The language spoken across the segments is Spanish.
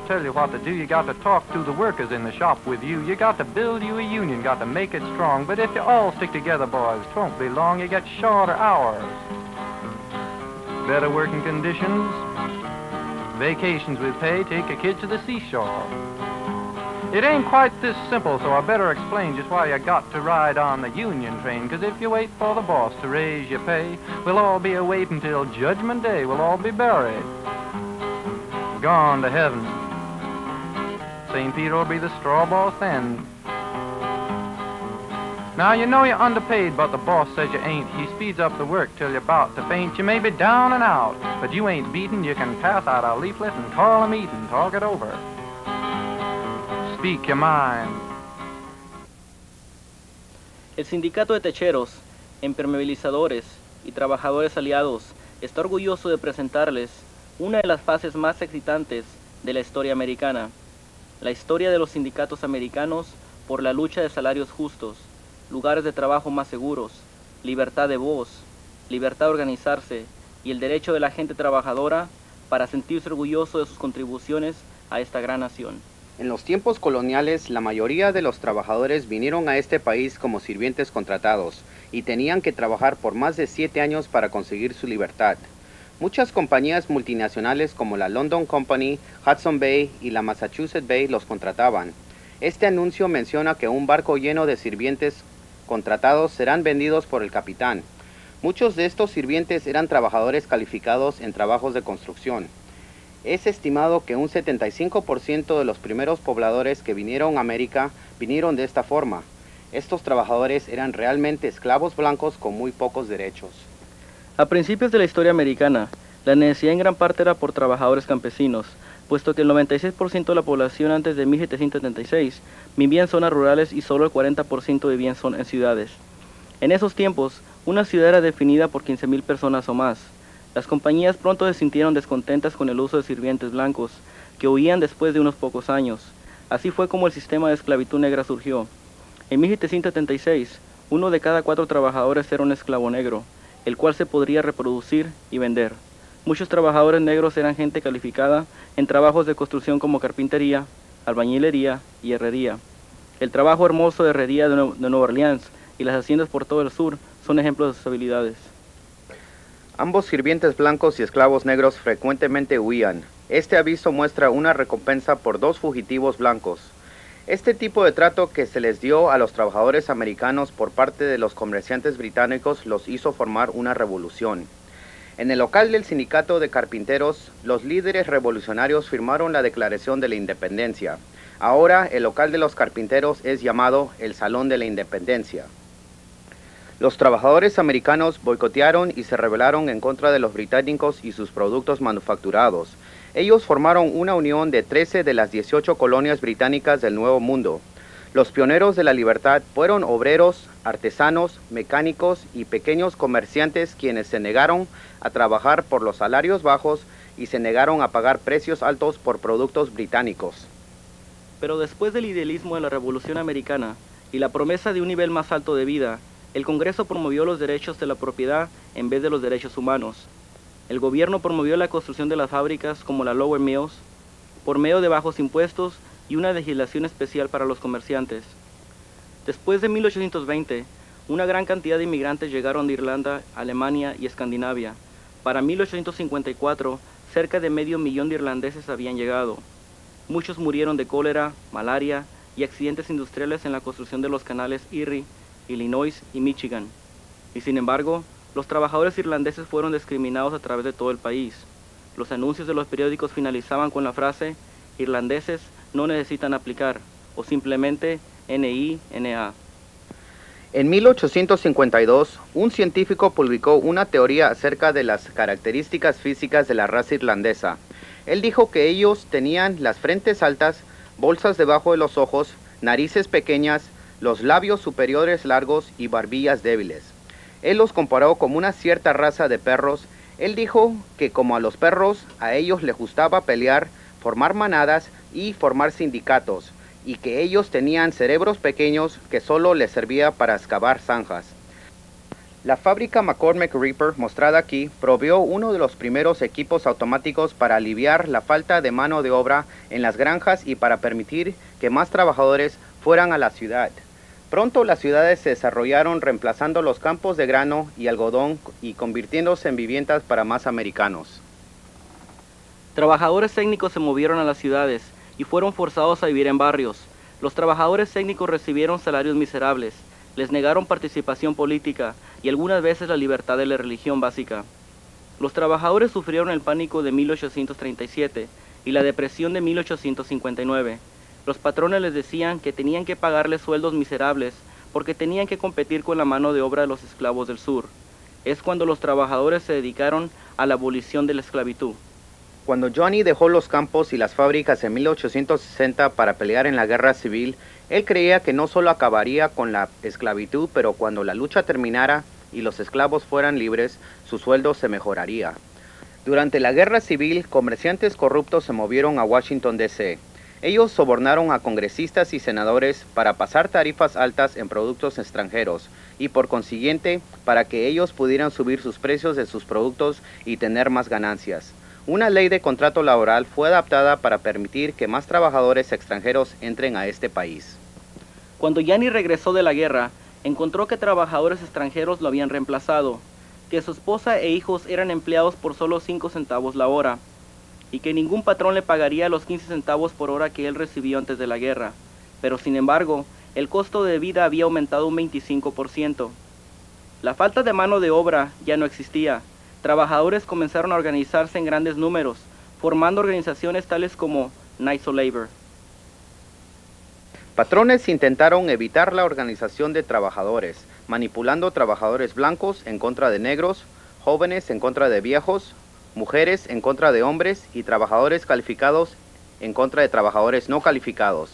tell you what to do. You got to talk to the workers in the shop with you. You got to build you a union, got to make it strong. But if you all stick together, boys, 'twon't be long. You get shorter hours, better working conditions, vacations with pay, take your kids to the seashore. It ain't quite this simple, so I better explain just why you got to ride on the union train. 'Cause if you wait for the boss to raise your pay, we'll all be a-waitin' till Judgment Day. We'll all be buried, gone to heaven. St. Peter will be the straw boss then. Now, you know you're underpaid, but the boss says you ain't. He speeds up the work till you're about to faint. You may be down and out, but you ain't beaten. You can pass out a leaflet and call a meeting, talk it over. Speak your mind. El sindicato de techeros, impermeabilizadores y trabajadores aliados está orgulloso de presentarles una de las fases más excitantes de la historia americana, la historia de los sindicatos americanos por la lucha de salarios justos, lugares de trabajo más seguros, libertad de voz, libertad de organizarse y el derecho de la gente trabajadora para sentirse orgulloso de sus contribuciones a esta gran nación. En los tiempos coloniales, la mayoría de los trabajadores vinieron a este país como sirvientes contratados y tenían que trabajar por más de 7 años para conseguir su libertad. Muchas compañías multinacionales como la London Company, Hudson Bay y la Massachusetts Bay los contrataban. Este anuncio menciona que un barco lleno de sirvientes contratados serán vendidos por el capitán. Muchos de estos sirvientes eran trabajadores calificados en trabajos de construcción. Es estimado que un 75% de los primeros pobladores que vinieron a América vinieron de esta forma. Estos trabajadores eran realmente esclavos blancos con muy pocos derechos. A principios de la historia americana, la necesidad en gran parte era por trabajadores campesinos, puesto que el 96% de la población antes de 1776 vivía en zonas rurales y solo el 40% vivía en ciudades. En esos tiempos, una ciudad era definida por 15,000 personas o más. Las compañías pronto se sintieron descontentas con el uso de sirvientes blancos, que huían después de unos pocos años. Así fue como el sistema de esclavitud negra surgió. En 1776, 1 de cada 4 trabajadores era un esclavo negro, el cual se podría reproducir y vender. Muchos trabajadores negros eran gente calificada en trabajos de construcción como carpintería, albañilería y herrería. El trabajo hermoso de herrería de Nueva Orleans y las haciendas por todo el sur son ejemplos de sus habilidades. Ambos sirvientes blancos y esclavos negros frecuentemente huían. Este aviso muestra una recompensa por 2 fugitivos blancos. Este tipo de trato que se les dio a los trabajadores americanos por parte de los comerciantes británicos los hizo formar una revolución. En el local del sindicato de carpinteros, los líderes revolucionarios firmaron la Declaración de la Independencia. Ahora, el local de los carpinteros es llamado el Salón de la Independencia. Los trabajadores americanos boicotearon y se rebelaron en contra de los británicos y sus productos manufacturados. Ellos formaron una unión de 13 de las 18 colonias británicas del Nuevo Mundo. Los pioneros de la libertad fueron obreros, artesanos, mecánicos y pequeños comerciantes quienes se negaron a trabajar por los salarios bajos y se negaron a pagar precios altos por productos británicos. Pero después del idealismo de la Revolución Americana y la promesa de un nivel más alto de vida, el Congreso promovió los derechos de la propiedad en vez de los derechos humanos. El gobierno promovió la construcción de las fábricas como la Lower Mills, por medio de bajos impuestos y una legislación especial para los comerciantes. Después de 1820, una gran cantidad de inmigrantes llegaron de Irlanda, Alemania y Escandinavia. Para 1854, cerca de 500,000 de irlandeses habían llegado. Muchos murieron de cólera, malaria y accidentes industriales en la construcción de los canales Erie, Illinois y Michigan. Y sin embargo, los trabajadores irlandeses fueron discriminados a través de todo el país. Los anuncios de los periódicos finalizaban con la frase "Irlandeses no necesitan aplicar" o simplemente NINA. En 1852, un científico publicó una teoría acerca de las características físicas de la raza irlandesa. Él dijo que ellos tenían las frentes altas, bolsas debajo de los ojos, narices pequeñas, los labios superiores largos y barbillas débiles. Él los comparó como una cierta raza de perros. Él dijo que como a los perros, a ellos les gustaba pelear, formar manadas y formar sindicatos, y que ellos tenían cerebros pequeños que solo les servía para excavar zanjas. La fábrica McCormick Reaper, mostrada aquí, proveyó uno de los primeros equipos automáticos para aliviar la falta de mano de obra en las granjas y para permitir que más trabajadores fueran a la ciudad. Pronto las ciudades se desarrollaron reemplazando los campos de grano y algodón y convirtiéndose en viviendas para más americanos. Trabajadores técnicos se movieron a las ciudades y fueron forzados a vivir en barrios. Los trabajadores técnicos recibieron salarios miserables, les negaron participación política y algunas veces la libertad de la religión básica. Los trabajadores sufrieron el pánico de 1837 y la depresión de 1859. Los patrones les decían que tenían que pagarles sueldos miserables porque tenían que competir con la mano de obra de los esclavos del sur. Es cuando los trabajadores se dedicaron a la abolición de la esclavitud. Cuando Johnny dejó los campos y las fábricas en 1860 para pelear en la guerra civil, él creía que no solo acabaría con la esclavitud, pero cuando la lucha terminara y los esclavos fueran libres, su sueldo se mejoraría. Durante la guerra civil, comerciantes corruptos se movieron a Washington, D.C. Ellos sobornaron a congresistas y senadores para pasar tarifas altas en productos extranjeros y por consiguiente para que ellos pudieran subir sus precios de sus productos y tener más ganancias. Una ley de contrato laboral fue adaptada para permitir que más trabajadores extranjeros entren a este país. Cuando Yanni regresó de la guerra, encontró que trabajadores extranjeros lo habían reemplazado, que su esposa e hijos eran empleados por solo 5 centavos la hora, y que ningún patrón le pagaría los 15 centavos por hora que él recibió antes de la guerra. Pero sin embargo, el costo de vida había aumentado un 25%. La falta de mano de obra ya no existía. Trabajadores comenzaron a organizarse en grandes números, formando organizaciones tales como Knights of Labor. Patrones intentaron evitar la organización de trabajadores, manipulando trabajadores blancos en contra de negros, jóvenes en contra de viejos, mujeres en contra de hombres y trabajadores calificados en contra de trabajadores no calificados.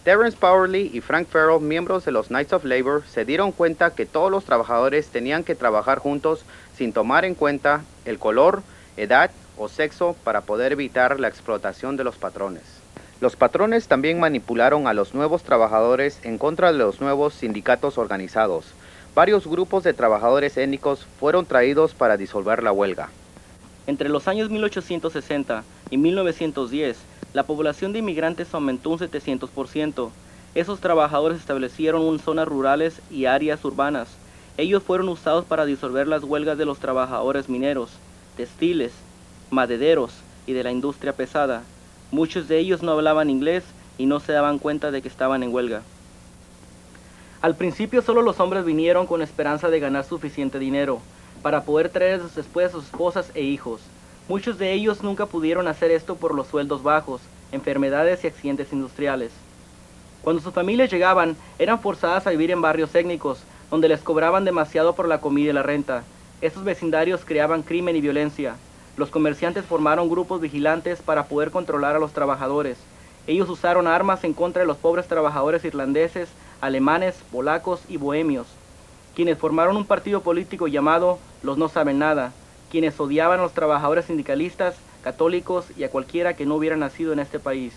Terrence Powerly y Frank Farrell, miembros de los Knights of Labor, se dieron cuenta que todos los trabajadores tenían que trabajar juntos sin tomar en cuenta el color, edad o sexo para poder evitar la explotación de los patrones. Los patrones también manipularon a los nuevos trabajadores en contra de los nuevos sindicatos organizados. Varios grupos de trabajadores étnicos fueron traídos para disolver la huelga. Entre los años 1860 y 1910, la población de inmigrantes aumentó un 700%. Esos trabajadores establecieron zonas rurales y áreas urbanas. Ellos fueron usados para disolver las huelgas de los trabajadores mineros, textiles, madereros y de la industria pesada. Muchos de ellos no hablaban inglés y no se daban cuenta de que estaban en huelga. Al principio solo los hombres vinieron con esperanza de ganar suficiente dinero para poder traer después a sus esposas e hijos. Muchos de ellos nunca pudieron hacer esto por los sueldos bajos, enfermedades y accidentes industriales. Cuando sus familias llegaban, eran forzadas a vivir en barrios étnicos, donde les cobraban demasiado por la comida y la renta. Estos vecindarios creaban crimen y violencia. Los comerciantes formaron grupos vigilantes para poder controlar a los trabajadores. Ellos usaron armas en contra de los pobres trabajadores irlandeses, alemanes, polacos y bohemios, quienes formaron un partido político llamado Los No Saben Nada, quienes odiaban a los trabajadores sindicalistas, católicos y a cualquiera que no hubiera nacido en este país.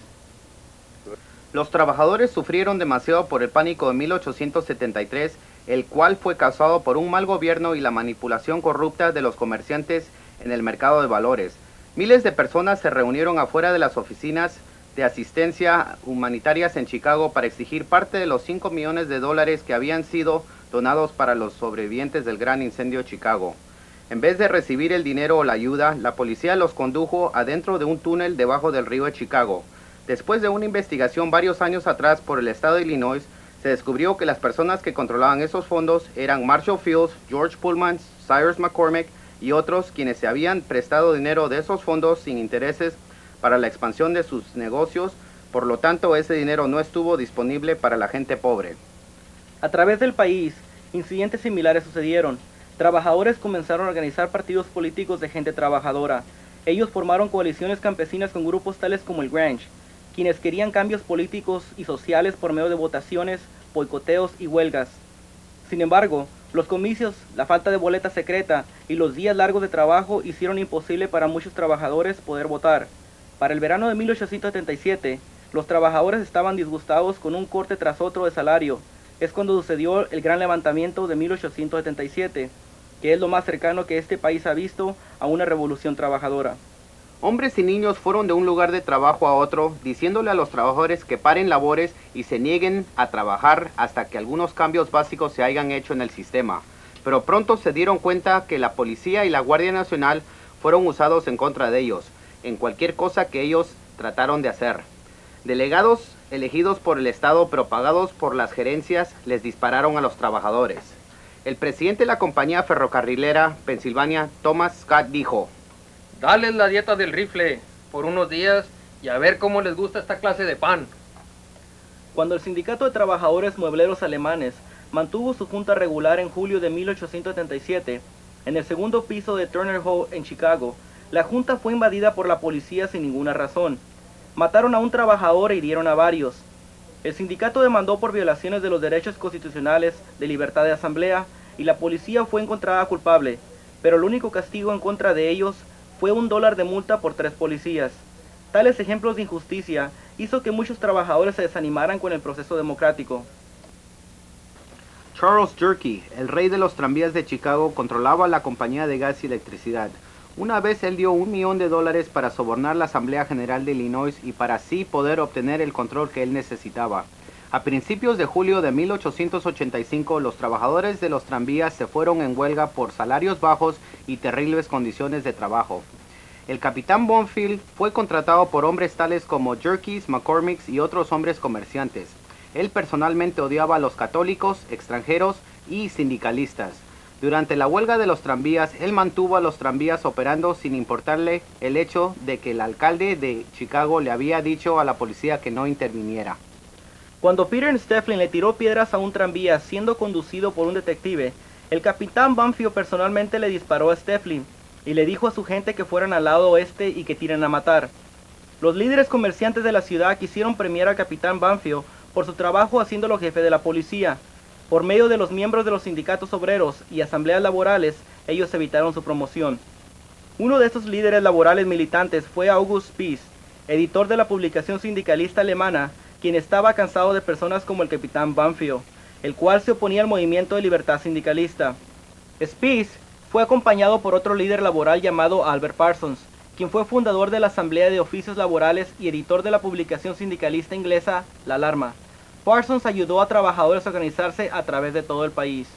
Los trabajadores sufrieron demasiado por el pánico de 1873, el cual fue causado por un mal gobierno y la manipulación corrupta de los comerciantes en el mercado de valores. Miles de personas se reunieron afuera de las oficinas de asistencia humanitarias en Chicago para exigir parte de los $5 millones que habían sido donados para los sobrevivientes del gran incendio de Chicago. En vez de recibir el dinero o la ayuda, la policía los condujo adentro de un túnel debajo del río de Chicago. Después de una investigación varios años atrás por el estado de Illinois, se descubrió que las personas que controlaban esos fondos eran Marshall Fields, George Pullman, Cyrus McCormick y otros quienes se habían prestado dinero de esos fondos sin intereses para la expansión de sus negocios. Por lo tanto, ese dinero no estuvo disponible para la gente pobre. A través del país, incidentes similares sucedieron. Trabajadores comenzaron a organizar partidos políticos de gente trabajadora. Ellos formaron coaliciones campesinas con grupos tales como el Grange, quienes querían cambios políticos y sociales por medio de votaciones, boicoteos y huelgas. Sin embargo, los comicios, la falta de boleta secreta y los días largos de trabajo hicieron imposible para muchos trabajadores poder votar. Para el verano de 1877, los trabajadores estaban disgustados con un corte tras otro de salario. Es cuando sucedió el gran levantamiento de 1877. que es lo más cercano que este país ha visto a una revolución trabajadora. Hombres y niños fueron de un lugar de trabajo a otro, diciéndole a los trabajadores que paren labores y se nieguen a trabajar hasta que algunos cambios básicos se hayan hecho en el sistema. Pero pronto se dieron cuenta que la policía y la Guardia Nacional fueron usados en contra de ellos, en cualquier cosa que ellos trataron de hacer. Delegados elegidos por el Estado pero pagados por las gerencias les dispararon a los trabajadores. El presidente de la compañía ferrocarrilera Pensilvania, Thomas Scott, dijo: Dales la dieta del rifle por unos días y a ver cómo les gusta esta clase de pan. Cuando el Sindicato de Trabajadores Muebleros Alemanes mantuvo su junta regular en julio de 1877, en el segundo piso de Turner Hall en Chicago, la junta fue invadida por la policía sin ninguna razón. Mataron a un trabajador e hirieron a varios. El sindicato demandó por violaciones de los derechos constitucionales de libertad de asamblea y la policía fue encontrada culpable, pero el único castigo en contra de ellos fue $1 de multa por 3 policías. Tales ejemplos de injusticia hizo que muchos trabajadores se desanimaran con el proceso democrático. Charles Durkee, el rey de los tranvías de Chicago, controlaba la compañía de gas y electricidad. Una vez él dio $1 millón para sobornar la Asamblea General de Illinois y para así poder obtener el control que él necesitaba. A principios de julio de 1885, los trabajadores de los tranvías se fueron en huelga por salarios bajos y terribles condiciones de trabajo. El capitán Bonfield fue contratado por hombres tales como Jerkes, McCormick y otros hombres comerciantes. Él personalmente odiaba a los católicos, extranjeros y sindicalistas. Durante la huelga de los tranvías, él mantuvo a los tranvías operando sin importarle el hecho de que el alcalde de Chicago le había dicho a la policía que no interviniera. Cuando Peter Stefflin le tiró piedras a un tranvía siendo conducido por un detective, el capitán Banfield personalmente le disparó a Stefflin y le dijo a su gente que fueran al lado oeste y que tiren a matar. Los líderes comerciantes de la ciudad quisieron premiar al capitán Banfield por su trabajo haciéndolo jefe de la policía. Por medio de los miembros de los sindicatos obreros y asambleas laborales, ellos evitaron su promoción. Uno de estos líderes laborales militantes fue August Spies, editor de la publicación sindicalista alemana, quien estaba cansado de personas como el capitán Banfield, el cual se oponía al movimiento de libertad sindicalista. Spies fue acompañado por otro líder laboral llamado Albert Parsons, quien fue fundador de la Asamblea de Oficios Laborales y editor de la publicación sindicalista inglesa La Alarma. Parsons ayudó a trabajadores a organizarse a través de todo el país.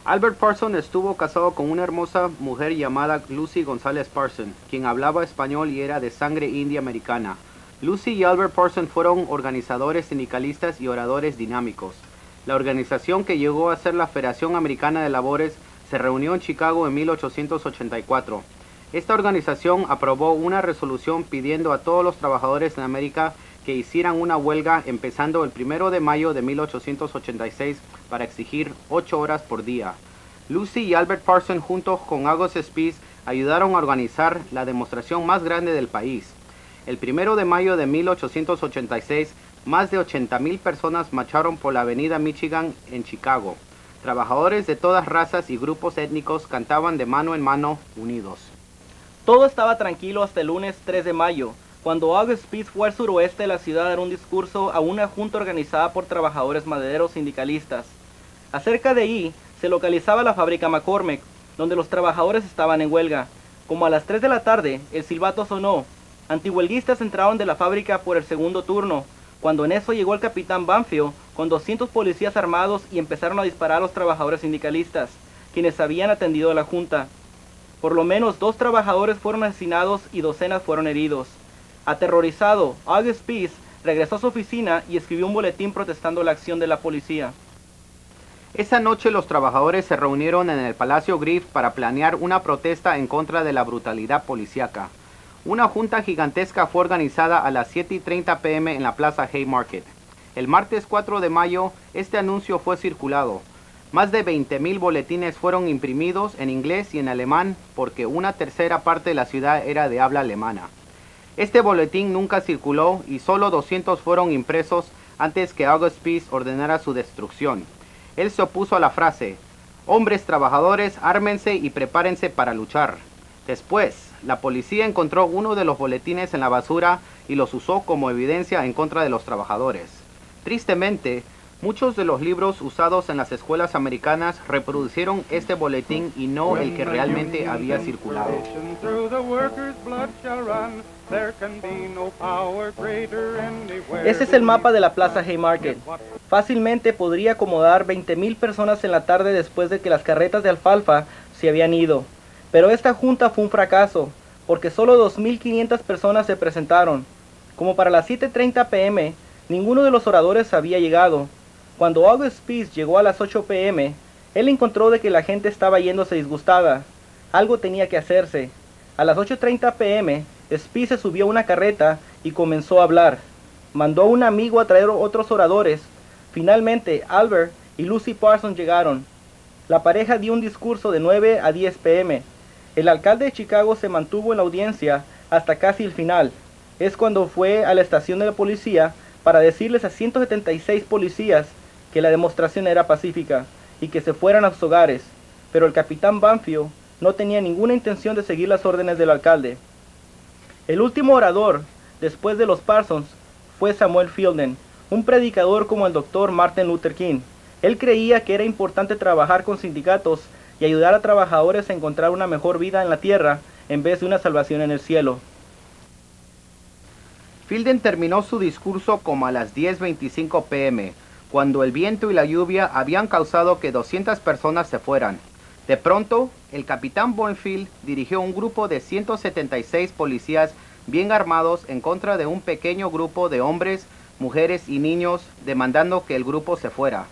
Albert Parsons estuvo casado con una hermosa mujer llamada Lucy González Parsons, quien hablaba español y era de sangre india americana. Lucy y Albert Parsons fueron organizadores sindicalistas y oradores dinámicos. La organización, que llegó a ser la Federación Americana de Labores, se reunió en Chicago en 1884. Esta organización aprobó una resolución pidiendo a todos los trabajadores en América que hicieran una huelga empezando el 1 de mayo de 1886 para exigir 8 horas por día. Lucy y Albert Parsons, junto con August Spies, ayudaron a organizar la demostración más grande del país. El 1 de mayo de 1886, más de 80,000 personas marcharon por la avenida Michigan en Chicago. Trabajadores de todas razas y grupos étnicos cantaban de mano en mano, unidos. Todo estaba tranquilo hasta el lunes 3 de mayo, cuando August Spies fue al suroeste de la ciudad a dar un discurso a una junta organizada por trabajadores madereros sindicalistas. Acerca de ahí se localizaba la fábrica McCormick, donde los trabajadores estaban en huelga. Como a las 3 de la tarde, el silbato sonó. Antihuelguistas entraron de la fábrica por el segundo turno, cuando en eso llegó el capitán Banfield con 200 policías armados y empezaron a disparar a los trabajadores sindicalistas, quienes habían atendido a la junta. Por lo menos 2 trabajadores fueron asesinados y docenas fueron heridos. Aterrorizado, August Spies regresó a su oficina y escribió un boletín protestando la acción de la policía. Esa noche los trabajadores se reunieron en el Palacio Griff para planear una protesta en contra de la brutalidad policíaca. Una junta gigantesca fue organizada a las 7:30 p.m. en la Plaza Haymarket. El martes 4 de mayo, este anuncio fue circulado. Más de 20,000 boletines fueron imprimidos en inglés y en alemán porque una tercera parte de la ciudad era de habla alemana. Este boletín nunca circuló y solo 200 fueron impresos antes que August Spies ordenara su destrucción. Él se opuso a la frase: hombres trabajadores, ármense y prepárense para luchar. Después, la policía encontró uno de los boletines en la basura y los usó como evidencia en contra de los trabajadores. Tristemente, Muchos de los libros usados en las escuelas americanas reproducieron este boletín y no el que realmente había circulado. Ese es el mapa de la Plaza Haymarket. Fácilmente podría acomodar 20,000 personas en la tarde después de que las carretas de alfalfa se habían ido. Pero esta junta fue un fracaso, porque solo 2,500 personas se presentaron. Como para las 7:30 p.m., ninguno de los oradores había llegado. Cuando August Spies llegó a las 8 p.m., él encontró de que la gente estaba yéndose disgustada. Algo tenía que hacerse. A las 8:30 p.m., Spies se subió a una carreta y comenzó a hablar. Mandó a un amigo a traer otros oradores. Finalmente, Albert y Lucy Parsons llegaron. La pareja dio un discurso de 9 a 10 p.m. El alcalde de Chicago se mantuvo en la audiencia hasta casi el final. Es cuando fue a la estación de la policía para decirles a 176 policías que la demostración era pacífica y que se fueran a sus hogares, pero el capitán Banfield no tenía ninguna intención de seguir las órdenes del alcalde. El último orador, después de los Parsons, fue Samuel Fielden, un predicador como el Dr. Martin Luther King. Él creía que era importante trabajar con sindicatos y ayudar a trabajadores a encontrar una mejor vida en la tierra en vez de una salvación en el cielo. Fielden terminó su discurso como a las 10:25 p.m., cuando el viento y la lluvia habían causado que 200 personas se fueran. De pronto, el capitán Banfield dirigió un grupo de 176 policías bien armados en contra de un pequeño grupo de hombres, mujeres y niños, demandando que el grupo se fuera.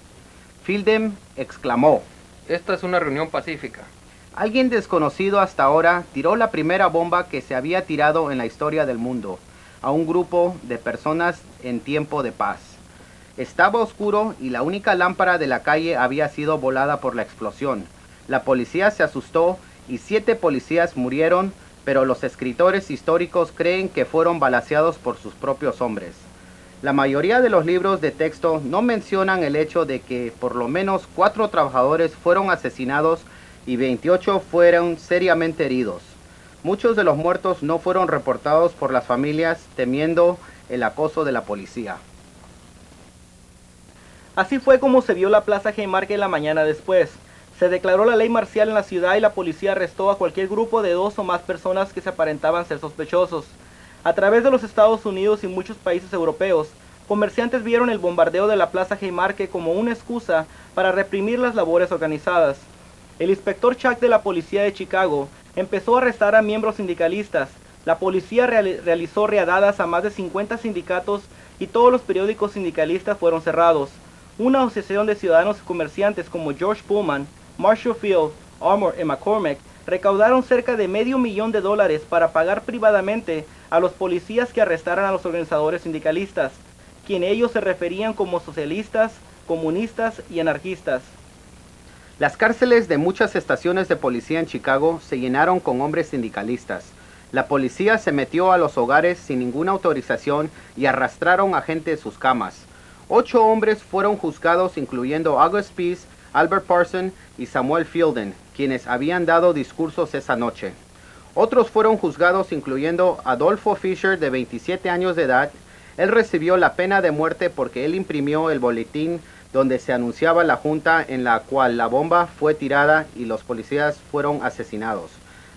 Fielden exclamó: Esta es una reunión pacífica. Alguien desconocido hasta ahora tiró la primera bomba que se había tirado en la historia del mundo a un grupo de personas en tiempo de paz. Estaba oscuro y la única lámpara de la calle había sido volada por la explosión. La policía se asustó y 7 policías murieron, pero los escritores históricos creen que fueron balaceados por sus propios hombres. La mayoría de los libros de texto no mencionan el hecho de que por lo menos 4 trabajadores fueron asesinados y 28 fueron seriamente heridos. Muchos de los muertos no fueron reportados por las familias temiendo el acoso de la policía. Así fue como se vio la Plaza Haymarket la mañana después. Se declaró la ley marcial en la ciudad y la policía arrestó a cualquier grupo de 2 o más personas que se aparentaban ser sospechosos. A través de los Estados Unidos y muchos países europeos, comerciantes vieron el bombardeo de la Plaza Haymarket como una excusa para reprimir las labores organizadas. El inspector Chuck de la policía de Chicago empezó a arrestar a miembros sindicalistas. La policía realizó redadas a más de 50 sindicatos y todos los periódicos sindicalistas fueron cerrados. Una asociación de ciudadanos y comerciantes como George Pullman, Marshall Field, Armour y McCormick recaudaron cerca de $500,000 para pagar privadamente a los policías que arrestaran a los organizadores sindicalistas, quienes ellos se referían como socialistas, comunistas y anarquistas. Las cárceles de muchas estaciones de policía en Chicago se llenaron con hombres sindicalistas. La policía se metió a los hogares sin ninguna autorización y arrastraron a gente de sus camas. 8 hombres fueron juzgados, incluyendo August Spies, Albert Parsons y Samuel Fielden, quienes habían dado discursos esa noche. Otros fueron juzgados, incluyendo Adolfo Fisher, de 27 años de edad. Él recibió la pena de muerte porque él imprimió el boletín donde se anunciaba la junta en la cual la bomba fue tirada y los policías fueron asesinados.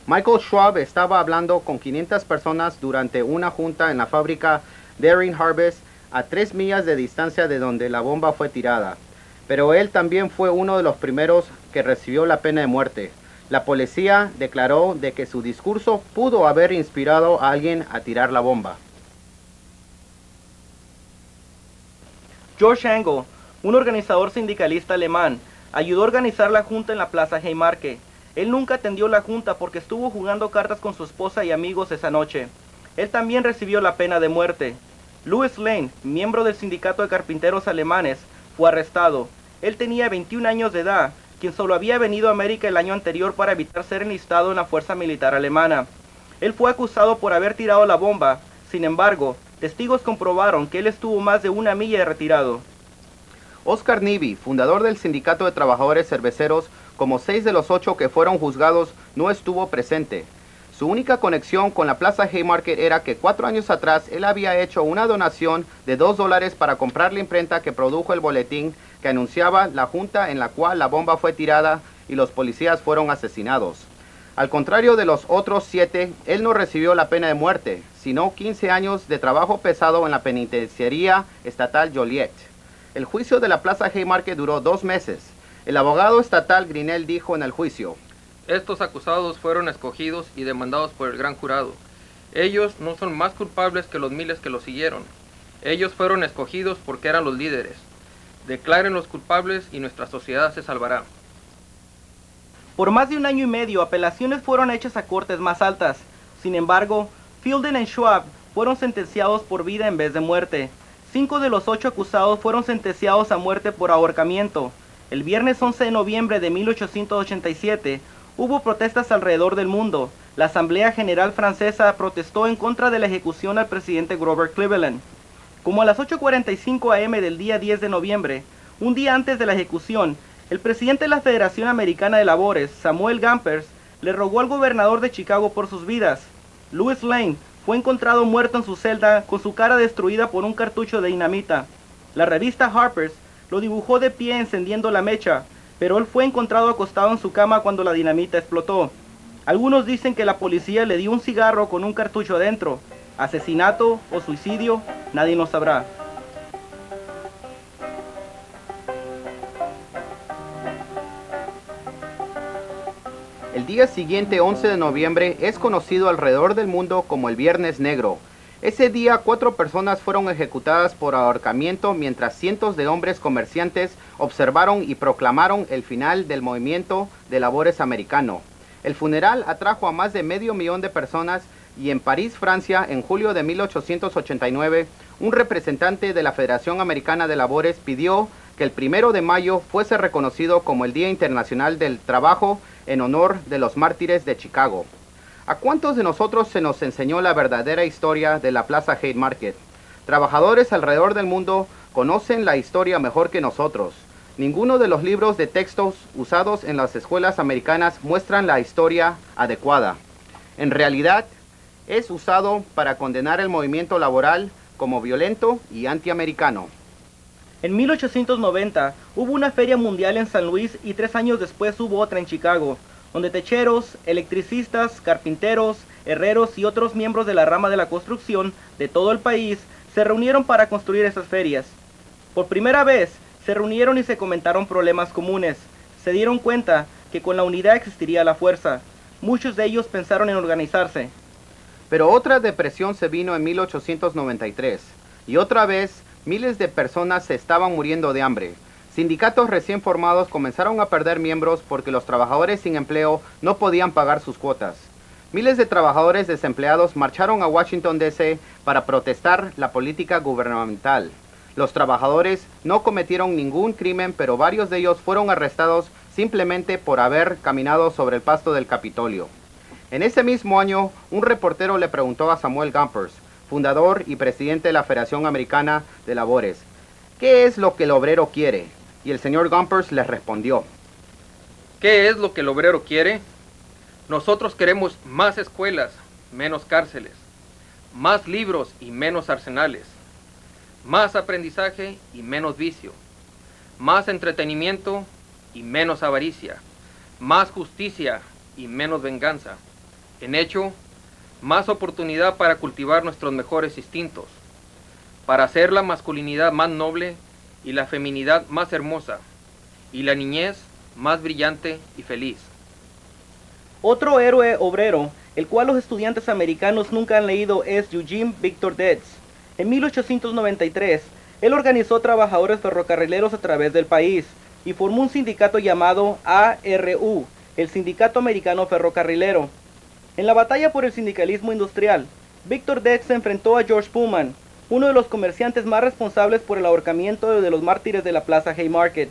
Michael Schwab estaba hablando con 500 personas durante una junta en la fábrica Daring Harvest a 3 millas de distancia de donde la bomba fue tirada. Pero él también fue uno de los primeros que recibió la pena de muerte. La policía declaró de que su discurso pudo haber inspirado a alguien a tirar la bomba. George Engel, un organizador sindicalista alemán, ayudó a organizar la junta en la Plaza Haymarket. Él nunca atendió la junta porque estuvo jugando cartas con su esposa y amigos esa noche. Él también recibió la pena de muerte. Louis Lane, miembro del sindicato de carpinteros alemanes, fue arrestado. Él tenía 21 años de edad, quien solo había venido a América el año anterior para evitar ser enlistado en la fuerza militar alemana. Él fue acusado por haber tirado la bomba. Sin embargo, testigos comprobaron que él estuvo más de 1 milla de retirado. Oscar Nibby, fundador del Sindicato de Trabajadores Cerveceros, como 6 de los 8 que fueron juzgados, no estuvo presente. Su única conexión con la Plaza Haymarket era que 4 años atrás él había hecho una donación de $2 para comprar la imprenta que produjo el boletín que anunciaba la junta en la cual la bomba fue tirada y los policías fueron asesinados. Al contrario de los otros 7, él no recibió la pena de muerte, sino 15 años de trabajo pesado en la penitenciaría estatal Joliet. El juicio de la Plaza Haymarket duró 2 meses. El abogado estatal Grinnell dijo en el juicio: Estos acusados fueron escogidos y demandados por el gran jurado. Ellos no son más culpables que los miles que los siguieron. Ellos fueron escogidos porque eran los líderes. Declárenlos culpables y nuestra sociedad se salvará. Por más de 1 año y medio, apelaciones fueron hechas a cortes más altas. Sin embargo, Fielden y Schwab fueron sentenciados por vida en vez de muerte. 5 de los 8 acusados fueron sentenciados a muerte por ahorcamiento. El viernes 11 de noviembre de 1887, hubo protestas alrededor del mundo. La Asamblea General Francesa protestó en contra de la ejecución al presidente Grover Cleveland. Como a las 8:45 am del día 10 de noviembre, un día antes de la ejecución, el presidente de la Federación Americana de Labores, Samuel Gompers, le rogó al gobernador de Chicago por sus vidas. Louis Lane fue encontrado muerto en su celda con su cara destruida por un cartucho de dinamita. La revista Harper's lo dibujó de pie encendiendo la mecha, pero él fue encontrado acostado en su cama cuando la dinamita explotó. Algunos dicen que la policía le dio un cigarro con un cartucho adentro. Asesinato o suicidio, nadie lo sabrá. El día siguiente, 11 de noviembre, es conocido alrededor del mundo como el Viernes Negro. Ese día, 4 personas fueron ejecutadas por ahorcamiento mientras cientos de hombres comerciantes observaron y proclamaron el final del movimiento de labores americano. El funeral atrajo a más de 500,000 de personas y en París, Francia, en julio de 1889, un representante de la Federación Americana de Labores pidió que el 1 de mayo fuese reconocido como el Día Internacional del Trabajo en honor de los mártires de Chicago. ¿A cuántos de nosotros se nos enseñó la verdadera historia de la Plaza Haymarket? Trabajadores alrededor del mundo conocen la historia mejor que nosotros. Ninguno de los libros de textos usados en las escuelas americanas muestran la historia adecuada. En realidad, es usado para condenar el movimiento laboral como violento y antiamericano. En 1890 hubo una feria mundial en San Luis y 3 años después hubo otra en Chicago, donde techeros, electricistas, carpinteros, herreros y otros miembros de la rama de la construcción de todo el país se reunieron para construir esas ferias. Por primera vez se reunieron y se comentaron problemas comunes. Se dieron cuenta que con la unidad existiría la fuerza. Muchos de ellos pensaron en organizarse. Pero otra depresión se vino en 1893 y otra vez miles de personas se estaban muriendo de hambre. Sindicatos recién formados comenzaron a perder miembros porque los trabajadores sin empleo no podían pagar sus cuotas. Miles de trabajadores desempleados marcharon a Washington, D.C. para protestar la política gubernamental. Los trabajadores no cometieron ningún crimen, pero varios de ellos fueron arrestados simplemente por haber caminado sobre el pasto del Capitolio. En ese mismo año, un reportero le preguntó a Samuel Gompers, fundador y presidente de la Federación Americana de Labores, ¿qué es lo que el obrero quiere? Y el señor Gompers le respondió: ¿Qué es lo que el obrero quiere? Nosotros queremos más escuelas, menos cárceles, más libros y menos arsenales, más aprendizaje y menos vicio, más entretenimiento y menos avaricia, más justicia y menos venganza. En hecho, más oportunidad para cultivar nuestros mejores instintos, para hacer la masculinidad más noble y la feminidad más hermosa, y la niñez más brillante y feliz. Otro héroe obrero, el cual los estudiantes americanos nunca han leído, es Eugene Victor Dodds. En 1893, él organizó trabajadores ferrocarrileros a través del país y formó un sindicato llamado ARU, el Sindicato Americano Ferrocarrilero. En la batalla por el sindicalismo industrial, Victor Dodds se enfrentó a George Pullman, uno de los comerciantes más responsables por el ahorcamiento de los mártires de la Plaza Haymarket.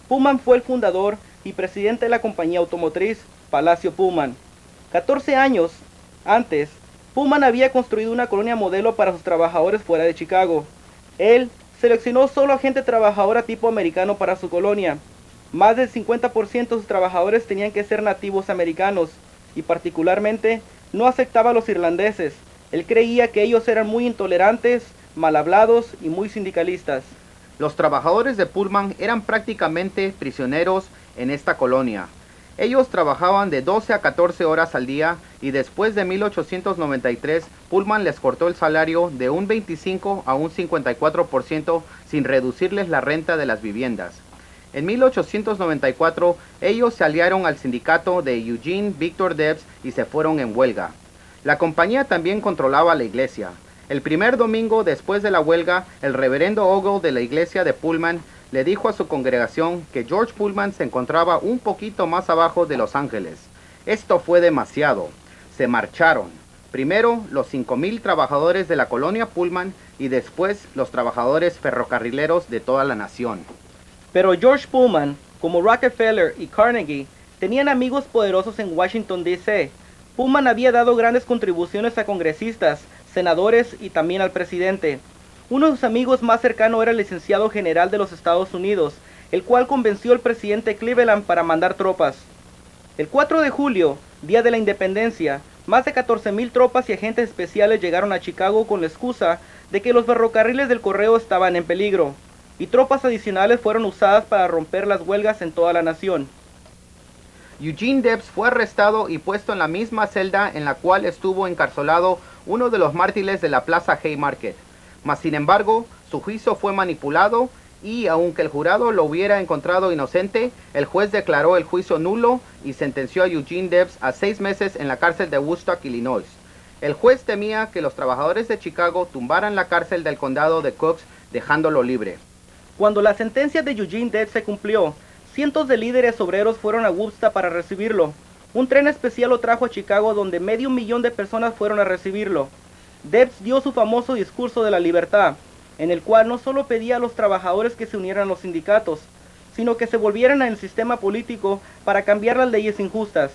Pullman fue el fundador y presidente de la compañía automotriz Palacio Pullman. 14 años antes, Pullman había construido una colonia modelo para sus trabajadores fuera de Chicago. Él seleccionó solo a gente trabajadora tipo americano para su colonia. Más del 50% de sus trabajadores tenían que ser nativos americanos, y particularmente no aceptaba a los irlandeses. Él creía que ellos eran muy intolerantes, mal hablados y muy sindicalistas. Los trabajadores de Pullman eran prácticamente prisioneros en esta colonia. Ellos trabajaban de 12 a 14 horas al día y después de 1893 Pullman les cortó el salario de un 25 a un 54% sin reducirles la renta de las viviendas. En 1894 ellos se aliaron al sindicato de Eugene Victor Debs y se fueron en huelga. La compañía también controlaba la iglesia. El primer domingo después de la huelga, el reverendo Ogle de la iglesia de Pullman le dijo a su congregación que George Pullman se encontraba un poquito más abajo de Los Ángeles. Esto fue demasiado. Se marcharon. Primero los 5,000 trabajadores de la colonia Pullman y después los trabajadores ferrocarrileros de toda la nación. Pero George Pullman, como Rockefeller y Carnegie, tenían amigos poderosos en Washington, D.C. Pullman había dado grandes contribuciones a congresistas, senadores y también al presidente. Uno de sus amigos más cercanos era el licenciado general de los Estados Unidos, el cual convenció al presidente Cleveland para mandar tropas. El 4 de julio, día de la independencia, más de 14,000 tropas y agentes especiales llegaron a Chicago con la excusa de que los ferrocarriles del correo estaban en peligro, y tropas adicionales fueron usadas para romper las huelgas en toda la nación. Eugene Debs fue arrestado y puesto en la misma celda en la cual estuvo encarcelado uno de los mártires de la plaza Haymarket. Mas sin embargo, su juicio fue manipulado y aunque el jurado lo hubiera encontrado inocente, el juez declaró el juicio nulo y sentenció a Eugene Debs a 6 meses en la cárcel de Woodstock, Illinois. El juez temía que los trabajadores de Chicago tumbaran la cárcel del condado de Cooks, dejándolo libre. Cuando la sentencia de Eugene Debs se cumplió, cientos de líderes obreros fueron a Woodstock para recibirlo. Un tren especial lo trajo a Chicago donde 500,000 de personas fueron a recibirlo. Debs dio su famoso discurso de la libertad, en el cual no solo pedía a los trabajadores que se unieran a los sindicatos, sino que se volvieran al sistema político para cambiar las leyes injustas.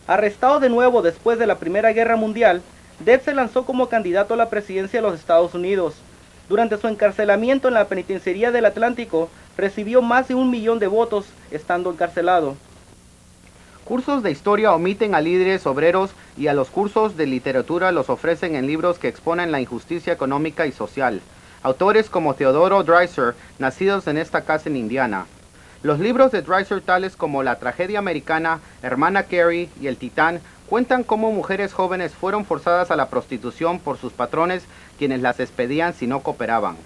Arrestado de nuevo después de la Primera Guerra Mundial, Debs se lanzó como candidato a la presidencia de los Estados Unidos. Durante su encarcelamiento en la penitenciaría del Atlántico, recibió más de 1,000,000 de votos estando encarcelado. Cursos de historia omiten a líderes obreros y a los cursos de literatura los ofrecen en libros que exponen la injusticia económica y social. Autores como Theodore Dreiser, nacidos en esta casa en Indiana. Los libros de Dreiser, tales como La tragedia americana, Hermana Carey y El Titán, cuentan cómo mujeres jóvenes fueron forzadas a la prostitución por sus patrones, quienes las despedían si no cooperaban.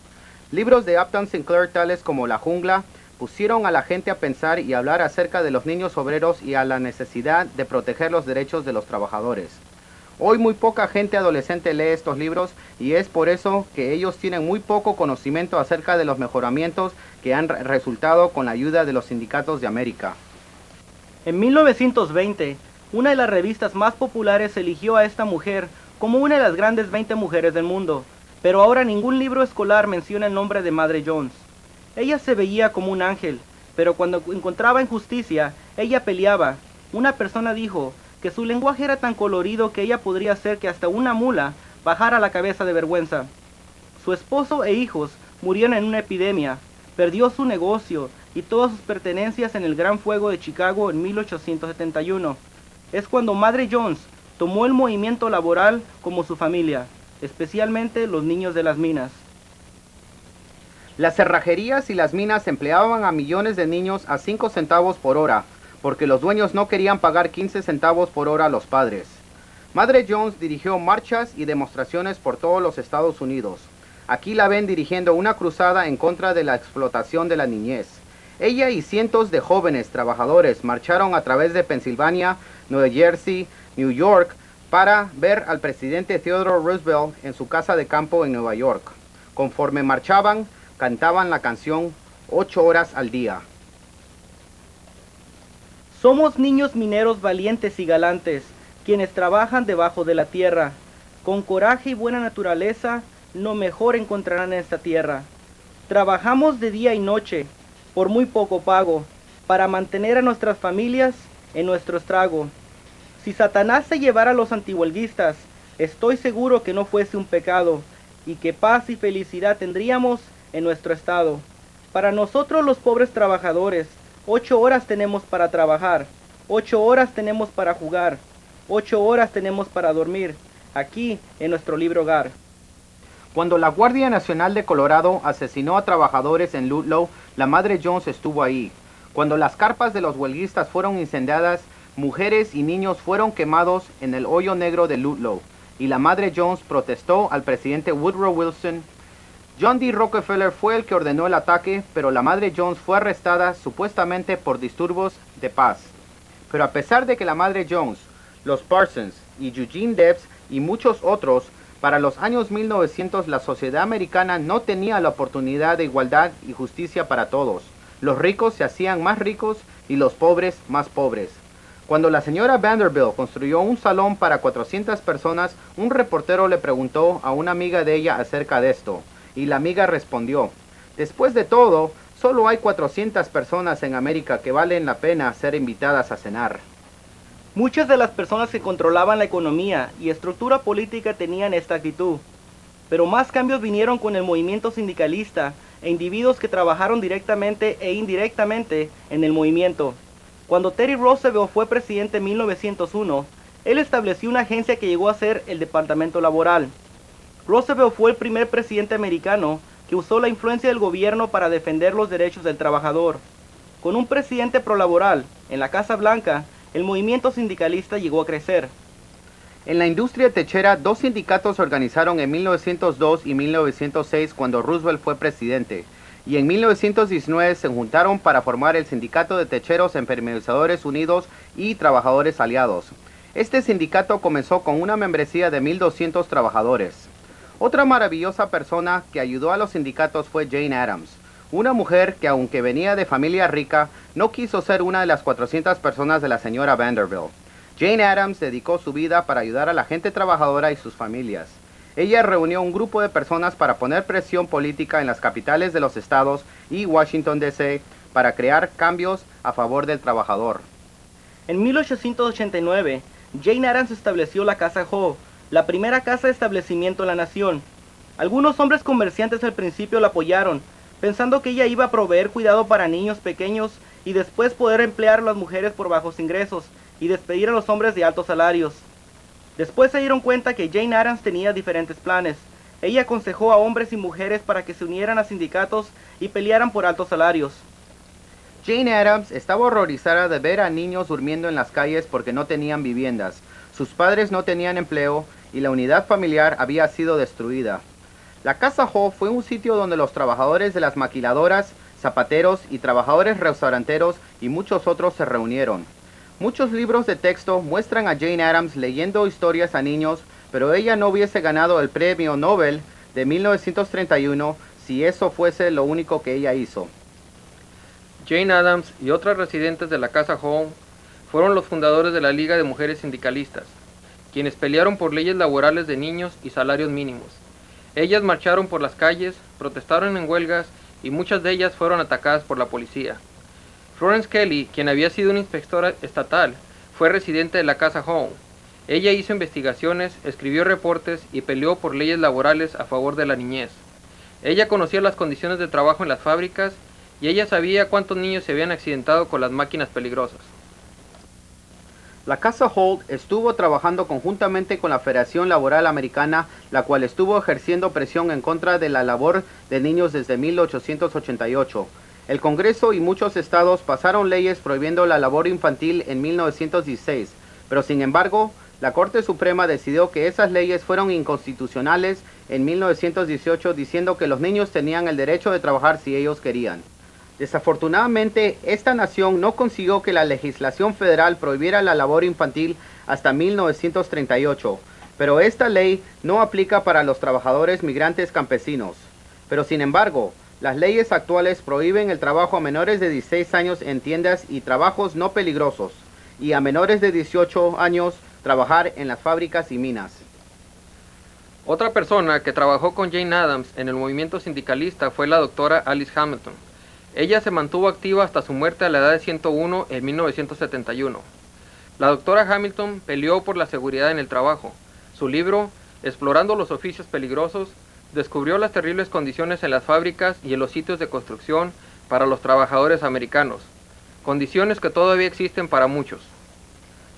Libros de Upton Sinclair, tales como La jungla, pusieron a la gente a pensar y hablar acerca de los niños obreros y a la necesidad de proteger los derechos de los trabajadores. Hoy muy poca gente adolescente lee estos libros y es por eso que ellos tienen muy poco conocimiento acerca de los mejoramientos que han resultado con la ayuda de los sindicatos de América. En 1920, una de las revistas más populares eligió a esta mujer como una de las grandes 20 mujeres del mundo, pero ahora ningún libro escolar menciona el nombre de Madre Jones. Ella se veía como un ángel, pero cuando encontraba injusticia, ella peleaba. Una persona dijo que su lenguaje era tan colorido que ella podría hacer que hasta una mula bajara la cabeza de vergüenza. Su esposo e hijos murieron en una epidemia, perdió su negocio y todas sus pertenencias en el Gran Fuego de Chicago en 1871. Es cuando Madre Jones tomó el movimiento laboral como su familia, especialmente los niños de las minas. Las cerrajerías y las minas empleaban a millones de niños a 5 centavos por hora, porque los dueños no querían pagar 15 centavos por hora a los padres. Madre Jones dirigió marchas y demostraciones por todos los Estados Unidos. Aquí la ven dirigiendo una cruzada en contra de la explotación de la niñez. Ella y cientos de jóvenes trabajadores marcharon a través de Pensilvania, Nueva Jersey, New York, para ver al presidente Theodore Roosevelt en su casa de campo en Nueva York. Conforme marchaban, cantaban la canción 8 horas al día. Somos niños mineros valientes y galantes, quienes trabajan debajo de la tierra. Con coraje y buena naturaleza, lo mejor encontrarán en esta tierra. Trabajamos de día y noche, por muy poco pago, para mantener a nuestras familias en nuestro estrago. Si Satanás se llevara a los antihuelguistas, estoy seguro que no fuese un pecado, y que paz y felicidad tendríamos en nuestro estado. Para nosotros los pobres trabajadores, 8 horas tenemos para trabajar, 8 horas tenemos para jugar, 8 horas tenemos para dormir, aquí en nuestro libre hogar. Cuando la Guardia Nacional de Colorado asesinó a trabajadores en Ludlow, la madre Jones estuvo ahí. Cuando las carpas de los huelguistas fueron incendiadas, mujeres y niños fueron quemados en el hoyo negro de Ludlow, y la madre Jones protestó al presidente Woodrow Wilson. John D. Rockefeller fue el que ordenó el ataque, pero la madre Jones fue arrestada supuestamente por disturbios de paz. Pero a pesar de que la madre Jones, los Parsons y Eugene Debs y muchos otros, para los años 1900 la sociedad americana no tenía la oportunidad de igualdad y justicia para todos. Los ricos se hacían más ricos y los pobres más pobres. Cuando la señora Vanderbilt construyó un salón para 400 personas, un reportero le preguntó a una amiga de ella acerca de esto, y la amiga respondió: después de todo, solo hay 400 personas en América que valen la pena ser invitadas a cenar. Muchas de las personas que controlaban la economía y estructura política tenían esta actitud, pero más cambios vinieron con el movimiento sindicalista e individuos que trabajaron directamente e indirectamente en el movimiento. Cuando Teddy Roosevelt fue presidente en 1901, él estableció una agencia que llegó a ser el Departamento Laboral. Roosevelt fue el primer presidente americano que usó la influencia del gobierno para defender los derechos del trabajador. Con un presidente prolaboral en la Casa Blanca, el movimiento sindicalista llegó a crecer. En la industria techera, dos sindicatos se organizaron en 1902 y 1906 cuando Roosevelt fue presidente, y en 1919 se juntaron para formar el Sindicato de Techeros Impermeabilizadores Unidos y Trabajadores Aliados. Este sindicato comenzó con una membresía de 1,200 trabajadores. Otra maravillosa persona que ayudó a los sindicatos fue Jane Addams, una mujer que, aunque venía de familia rica, no quiso ser una de las 400 personas de la señora Vanderbilt. Jane Addams dedicó su vida para ayudar a la gente trabajadora y sus familias. Ella reunió un grupo de personas para poner presión política en las capitales de los estados y Washington, D.C. para crear cambios a favor del trabajador. En 1889, Jane Addams estableció la Casa Hall, la primera casa de establecimiento en la nación. Algunos hombres comerciantes al principio la apoyaron, pensando que ella iba a proveer cuidado para niños pequeños y después poder emplear a las mujeres por bajos ingresos y despedir a los hombres de altos salarios. Después se dieron cuenta que Jane Addams tenía diferentes planes. Ella aconsejó a hombres y mujeres para que se unieran a sindicatos y pelearan por altos salarios. Jane Addams estaba horrorizada de ver a niños durmiendo en las calles porque no tenían viviendas, sus padres no tenían empleo y la unidad familiar había sido destruida. La Casa Hall fue un sitio donde los trabajadores de las maquiladoras, zapateros y trabajadores restauranteros y muchos otros se reunieron. Muchos libros de texto muestran a Jane Addams leyendo historias a niños, pero ella no hubiese ganado el premio Nobel de 1931 si eso fuese lo único que ella hizo. Jane Addams y otras residentes de la Casa Hall fueron los fundadores de la Liga de Mujeres Sindicalistas, quienes pelearon por leyes laborales de niños y salarios mínimos. Ellas marcharon por las calles, protestaron en huelgas y muchas de ellas fueron atacadas por la policía. Florence Kelly, quien había sido una inspectora estatal, fue residente de la Casa Hall. Ella hizo investigaciones, escribió reportes y peleó por leyes laborales a favor de la niñez. Ella conocía las condiciones de trabajo en las fábricas y ella sabía cuántos niños se habían accidentado con las máquinas peligrosas. La Casa Hall estuvo trabajando conjuntamente con la Federación Laboral Americana, la cual estuvo ejerciendo presión en contra de la labor de niños desde 1888. El Congreso y muchos estados pasaron leyes prohibiendo la labor infantil en 1916, pero sin embargo, la Corte Suprema decidió que esas leyes fueron inconstitucionales en 1918, diciendo que los niños tenían el derecho de trabajar si ellos querían. Desafortunadamente, esta nación no consiguió que la legislación federal prohibiera la labor infantil hasta 1938, pero esta ley no aplica para los trabajadores migrantes campesinos. Pero sin embargo, las leyes actuales prohíben el trabajo a menores de 16 años en tiendas y trabajos no peligrosos, y a menores de 18 años trabajar en las fábricas y minas. Otra persona que trabajó con Jane Addams en el movimiento sindicalista fue la doctora Alice Hamilton. Ella se mantuvo activa hasta su muerte a la edad de 101 en 1971. La doctora Hamilton peleó por la seguridad en el trabajo. Su libro, Explorando los oficios peligrosos, descubrió las terribles condiciones en las fábricas y en los sitios de construcción para los trabajadores americanos, condiciones que todavía existen para muchos.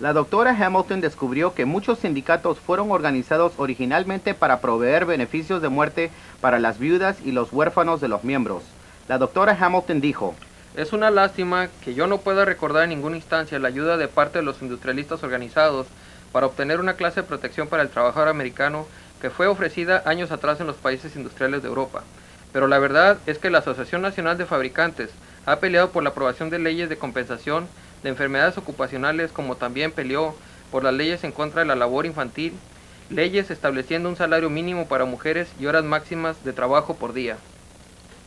La doctora Hamilton descubrió que muchos sindicatos fueron organizados originalmente para proveer beneficios de muerte para las viudas y los huérfanos de los miembros. La doctora Hamilton dijo: es una lástima que yo no pueda recordar en ninguna instancia la ayuda de parte de los industrialistas organizados para obtener una clase de protección para el trabajador americano que fue ofrecida años atrás en los países industriales de Europa. Pero la verdad es que la Asociación Nacional de Fabricantes ha peleado por la aprobación de leyes de compensación de enfermedades ocupacionales, como también peleó por las leyes en contra de la labor infantil, leyes estableciendo un salario mínimo para mujeres y horas máximas de trabajo por día.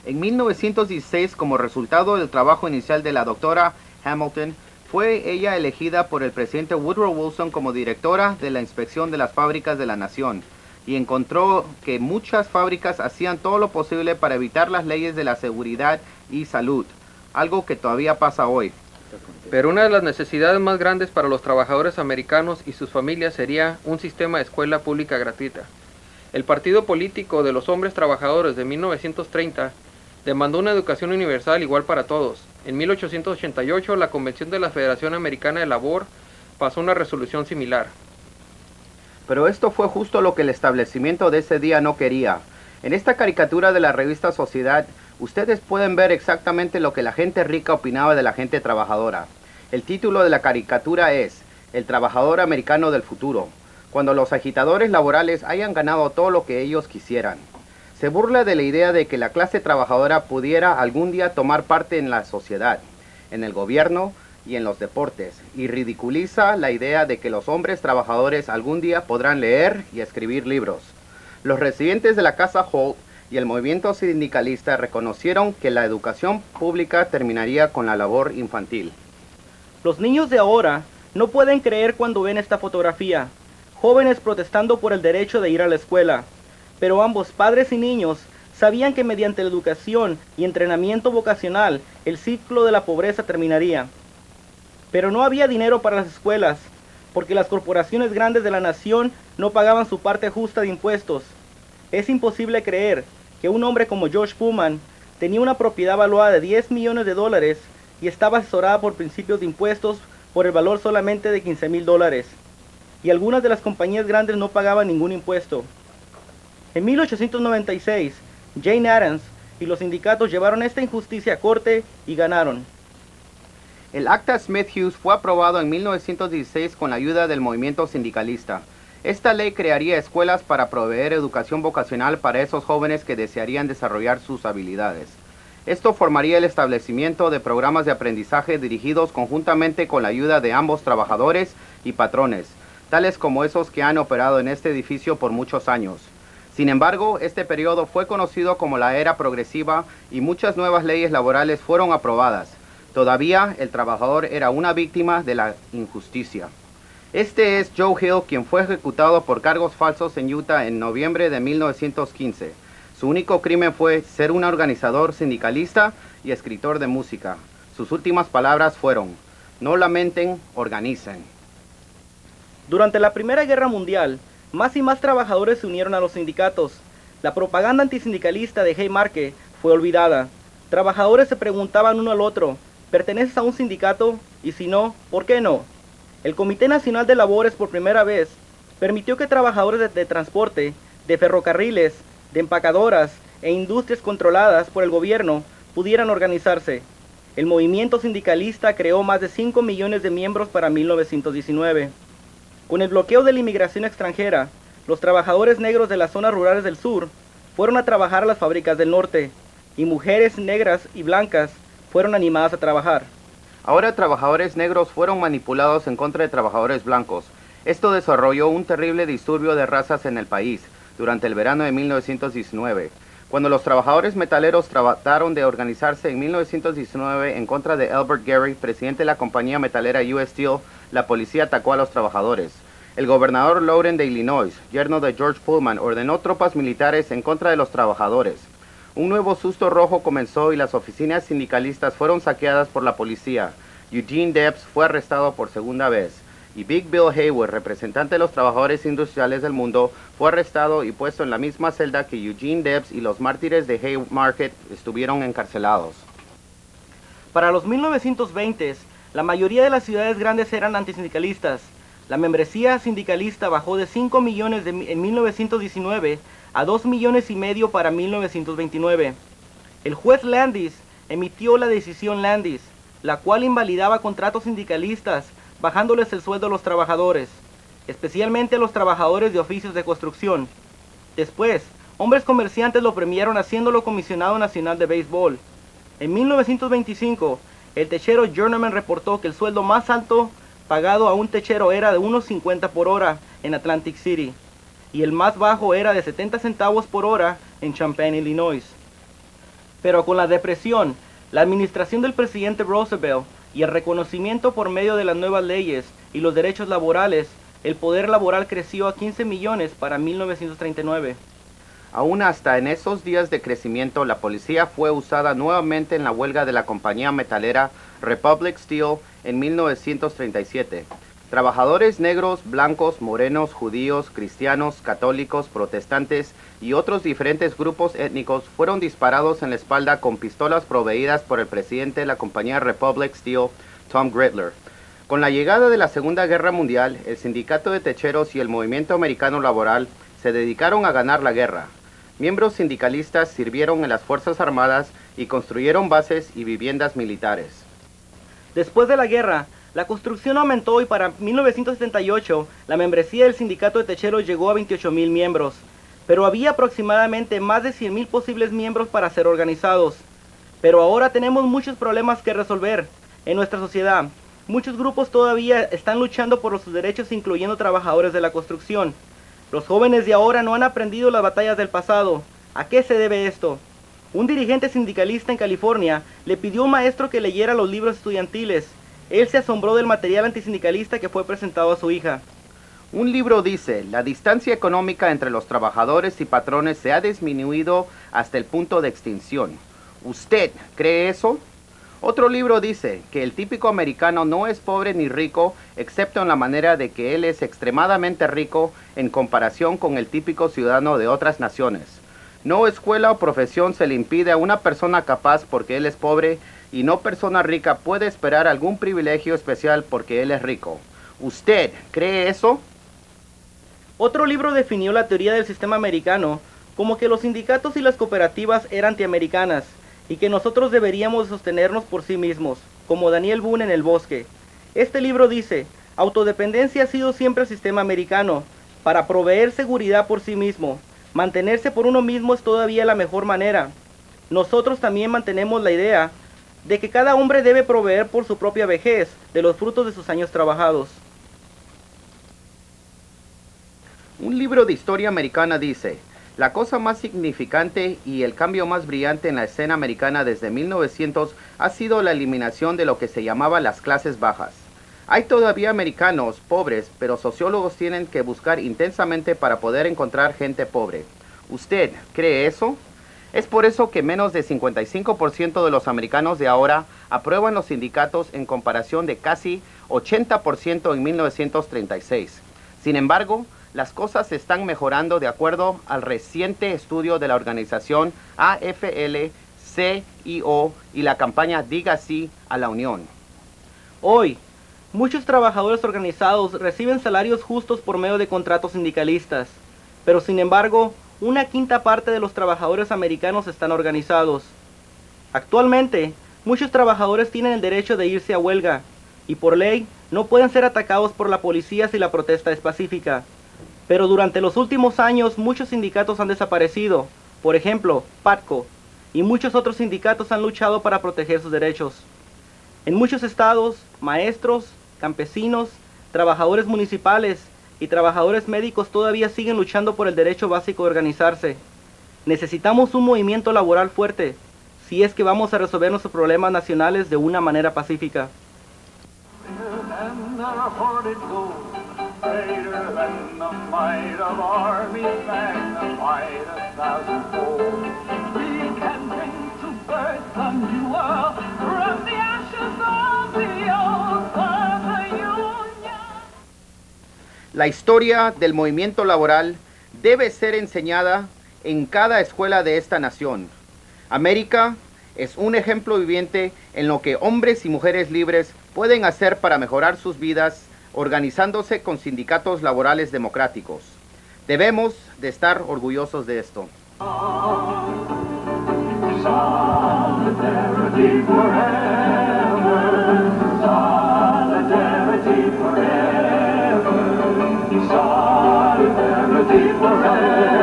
En 1916, como resultado del trabajo inicial de la doctora Hamilton, fue ella elegida por el presidente Woodrow Wilson como directora de la inspección de las fábricas de la nación, y encontró que muchas fábricas hacían todo lo posible para evitar las leyes de la seguridad y salud, algo que todavía pasa hoy. Pero una de las necesidades más grandes para los trabajadores americanos y sus familias sería un sistema de escuela pública gratuita. El Partido Político de los Hombres Trabajadores de 1930 demandó una educación universal igual para todos. En 1888, la Convención de la Federación Americana de Labor pasó una resolución similar. Pero esto fue justo lo que el establecimiento de ese día no quería. En esta caricatura de la revista Sociedad, ustedes pueden ver exactamente lo que la gente rica opinaba de la gente trabajadora. El título de la caricatura es El trabajador americano del futuro, cuando los agitadores laborales hayan ganado todo lo que ellos quisieran. Se burla de la idea de que la clase trabajadora pudiera algún día tomar parte en la sociedad, en el gobierno y en los deportes, y ridiculiza la idea de que los hombres trabajadores algún día podrán leer y escribir libros. Los residentes de la Casa Holt y el movimiento sindicalista reconocieron que la educación pública terminaría con la labor infantil. Los niños de ahora no pueden creer cuando ven esta fotografía, jóvenes protestando por el derecho de ir a la escuela, pero ambos padres y niños sabían que mediante la educación y entrenamiento vocacional el ciclo de la pobreza terminaría. Pero no había dinero para las escuelas, porque las corporaciones grandes de la nación no pagaban su parte justa de impuestos. Es imposible creer que un hombre como George Pullman tenía una propiedad valuada de $10 millones y estaba asesorada por principios de impuestos por el valor solamente de $15,000. Y algunas de las compañías grandes no pagaban ningún impuesto. En 1896, Jane Addams y los sindicatos llevaron esta injusticia a corte y ganaron. El Acta Smith-Hughes fue aprobado en 1916 con la ayuda del movimiento sindicalista. Esta ley crearía escuelas para proveer educación vocacional para esos jóvenes que desearían desarrollar sus habilidades. Esto formaría el establecimiento de programas de aprendizaje dirigidos conjuntamente con la ayuda de ambos trabajadores y patrones, tales como esos que han operado en este edificio por muchos años. Sin embargo, este periodo fue conocido como la era progresiva y muchas nuevas leyes laborales fueron aprobadas. Todavía el trabajador era una víctima de la injusticia. Este es Joe Hill, quien fue ejecutado por cargos falsos en Utah en noviembre de 1915. Su único crimen fue ser un organizador sindicalista y escritor de música. Sus últimas palabras fueron: no lamenten, organicen. Durante la Primera Guerra Mundial, más y más trabajadores se unieron a los sindicatos. La propaganda antisindicalista de Haymarket fue olvidada. Trabajadores se preguntaban uno al otro: ¿perteneces a un sindicato? Y si no, ¿por qué no? El Comité Nacional de Labores por primera vez permitió que trabajadores de transporte, de ferrocarriles, de empacadoras e industrias controladas por el gobierno pudieran organizarse. El movimiento sindicalista creó más de 5 millones de miembros para 1919. Con el bloqueo de la inmigración extranjera, los trabajadores negros de las zonas rurales del sur fueron a trabajar a las fábricas del norte, y mujeres negras y blancas fueron animadas a trabajar. Ahora trabajadores negros fueron manipulados en contra de trabajadores blancos. Esto desarrolló un terrible disturbio de razas en el país durante el verano de 1919. Cuando los trabajadores metaleros trataron de organizarse en 1919 en contra de Albert Gary, presidente de la compañía metalera US Steel, la policía atacó a los trabajadores. El gobernador Loren de Illinois, yerno de George Pullman, ordenó tropas militares en contra de los trabajadores. Un nuevo susto rojo comenzó y las oficinas sindicalistas fueron saqueadas por la policía. Eugene Debs fue arrestado por segunda vez. Y Big Bill Haywood, representante de los trabajadores industriales del mundo, fue arrestado y puesto en la misma celda que Eugene Debs y los mártires de Haymarket estuvieron encarcelados. Para los 1920s, la mayoría de las ciudades grandes eran antisindicalistas. La membresía sindicalista bajó de 5 millones en 1919 a 2 millones y medio para 1929. El juez Landis emitió la decisión Landis, la cual invalidaba contratos sindicalistas, bajándoles el sueldo a los trabajadores, especialmente a los trabajadores de oficios de construcción. Después, hombres comerciantes lo premiaron haciéndolo comisionado nacional de béisbol. En 1925, el techero Journeyman reportó que el sueldo más alto pagado a un techero era de unos 50 por hora en Atlantic City, y el más bajo era de 70 centavos por hora en Champaign, Illinois. Pero con la depresión, la administración del presidente Roosevelt y el reconocimiento por medio de las nuevas leyes y los derechos laborales, el poder laboral creció a 15 millones para 1939. Aún hasta en esos días de crecimiento, la policía fue usada nuevamente en la huelga de la compañía metalera Republic Steel en 1937. Trabajadores negros, blancos, morenos, judíos, cristianos, católicos, protestantes y otros diferentes grupos étnicos fueron disparados en la espalda con pistolas proveídas por el presidente de la compañía Republic Steel, Tom Gritler. Con la llegada de la Segunda Guerra Mundial, el sindicato de techeros y el movimiento americano laboral se dedicaron a ganar la guerra. Miembros sindicalistas sirvieron en las Fuerzas Armadas y construyeron bases y viviendas militares. Después de la guerra, la construcción aumentó y para 1978 la membresía del sindicato de techeros llegó a 28,000 miembros, pero había aproximadamente más de 100,000 posibles miembros para ser organizados. Pero ahora tenemos muchos problemas que resolver en nuestra sociedad. Muchos grupos todavía están luchando por sus derechos, incluyendo trabajadores de la construcción. Los jóvenes de ahora no han aprendido las batallas del pasado. ¿A qué se debe esto? Un dirigente sindicalista en California le pidió a un maestro que leyera los libros estudiantiles. Él se asombró del material antisindicalista que fue presentado a su hija. Un libro dice, la distancia económica entre los trabajadores y patrones se ha disminuido hasta el punto de extinción. ¿Usted cree eso? Otro libro dice que el típico americano no es pobre ni rico, excepto en la manera de que él es extremadamente rico en comparación con el típico ciudadano de otras naciones. No escuela o profesión se le impide a una persona capaz porque él es pobre, y no persona rica puede esperar algún privilegio especial porque él es rico. ¿Usted cree eso? Otro libro definió la teoría del sistema americano como que los sindicatos y las cooperativas eran antiamericanas, y que nosotros deberíamos sostenernos por sí mismos, como Daniel Boone en El Bosque. Este libro dice, autodependencia ha sido siempre el sistema americano, para proveer seguridad por sí mismo. Mantenerse por uno mismo es todavía la mejor manera. Nosotros también mantenemos la idea de que cada hombre debe proveer por su propia vejez de los frutos de sus años trabajados. Un libro de historia americana dice, la cosa más significante y el cambio más brillante en la escena americana desde 1900 ha sido la eliminación de lo que se llamaba las clases bajas. Hay todavía americanos pobres, pero sociólogos tienen que buscar intensamente para poder encontrar gente pobre. ¿Usted cree eso? Es por eso que menos de 55% de los americanos de ahora aprueban los sindicatos en comparación de casi 80% en 1936. Sin embargo, las cosas se están mejorando de acuerdo al reciente estudio de la organización AFL-CIO y la campaña Diga Sí a la Unión. Hoy, muchos trabajadores organizados reciben salarios justos por medio de contratos sindicalistas, pero sin embargo, una quinta parte de los trabajadores americanos están organizados. Actualmente, muchos trabajadores tienen el derecho de irse a huelga, y por ley no pueden ser atacados por la policía si la protesta es pacífica. Pero durante los últimos años muchos sindicatos han desaparecido, por ejemplo, PATCO, y muchos otros sindicatos han luchado para proteger sus derechos. En muchos estados, maestros, campesinos, trabajadores municipales y trabajadores médicos todavía siguen luchando por el derecho básico de organizarse. Necesitamos un movimiento laboral fuerte, si es que vamos a resolver nuestros problemas nacionales de una manera pacífica. La historia del movimiento laboral debe ser enseñada en cada escuela de esta nación. América es un ejemplo viviente en lo que hombres y mujeres libres pueden hacer para mejorar sus vidas organizándose con sindicatos laborales democráticos. Debemos de estar orgullosos de esto. Solidarity forever, solidarity forever, solidarity forever.